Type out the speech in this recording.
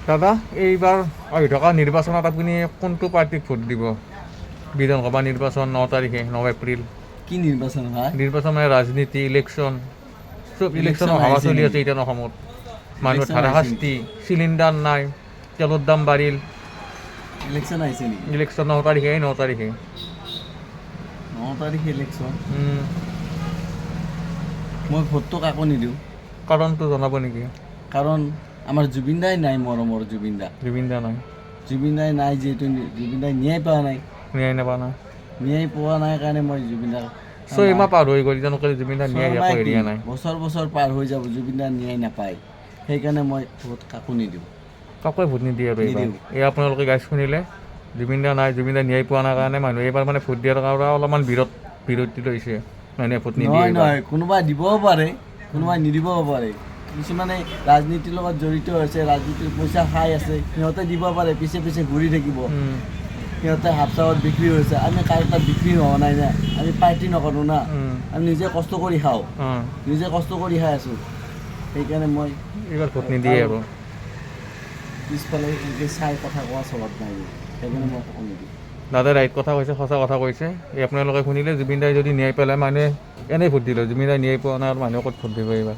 দাদা এইবাৰ আহি থকা নিৰ্বাচনত আপুনি কোনটো পাৰ্টিক ভোট দিব? বিধানসভা নিৰ্বাচন 9 তাৰিখে 9 এপ্ৰিল। কি নিৰ্বাচন হয়? নিৰ্বাচন মানে ৰাজনীতি, ইলেকশ্যন চব ইলেকশ্যন ইলেকশ্যনৰ হাৱা আহিছে চলি নেকি? আছে এতিয়া অসমত। মানুহৰ ইলেকশ্যন ধাৰাশাস্তি, চিলিণ্ডাৰ নাই, তেলৰ দাম বাঢ়িল। ইলেকশ্যন আহিছে নেকি? ইলেকশ্যন 9 তাৰিখে 9 তাৰিখে 9 তাৰিখে ইলেকশ্যন। মই ভোটটো কাকো নিদিওঁ, কাৰণটো জনাব নেকি? কাৰণ আমাৰ জুবিন দাই নাই, মৰমৰ জুবিন দা। জুবিন দা নাই, জুবিন দাই নাই যিহেতু জুবিন দাই ন্যায় পোৱা নাই। ন্যায় নাপা না ন্যায় পোৱা নাই কাৰণে মই জুবিন দাক 6 মাহ পাৰ হৈ গ'ল এতিয়ালৈকে জুবিন দা ন্যায় একো এৰিয়া নাই। বছৰ বছৰ পাৰ হৈ যাব, জুবিন দা ন্যায় নাপায়। সেইকাৰণে মই ভোট কাকো নিদিওঁ। কাকোৱে ভোট নিদিয়ে আৰু এইবাৰ। নিদিওঁ। এই আপোনালোকে গাইজ শুনিলে, জুবিন দা নাই, জুবিন দা ন্যায় পোৱা নাই কাৰণে মানুহে এইবাৰ মানে ভোট দিয়াৰ কাৰণে অলপমান বিৰতি লৈছে। মানুহে ভোট নিদিয়ে নহয় এইবাৰ। নহয়, কোনোবাই দিবও পাৰে, কোনোবাই নিদিবও পাৰে। কিছুমানে ৰাজনীতিৰ লগত জড়িত হৈছে, ৰাজনীতিৰ পইচা খাই আছে, সিহঁতে দিব পাৰে, পিছে পিছে ঘূৰি থাকিব। সিহঁতে হাফচাৱত বিক্ৰী হৈছে, আমি কাৰো তাত বিক্ৰী হোৱা নাই না, আমি পাৰ্টি নকৰোঁ না, আমি নিজে কষ্ট কৰি খাওঁ, নিজে কষ্ট কৰি খাই আছোঁ। সেইকাৰণে মই এইবাৰ ভোট নিদিয়ে আৰু। পিছফালে এনেকৈ চাই কথা কোৱা স্বভাৱ নাই, সেইকাৰণে মই কাকো নিদিওঁ। দাদাই ৰাইট কথা কৈছে, সঁচা কথা কৈছে। এই আপোনালোকে শুনিলে, জুবিন দাই যদি ন্যায় পেলায় মানুহে এনেই ভোট দিলে। জুবিন দাই ন্যায় পোৱা নাই আৰু মানুহে ক'ত ভোট দিব এইবাৰ।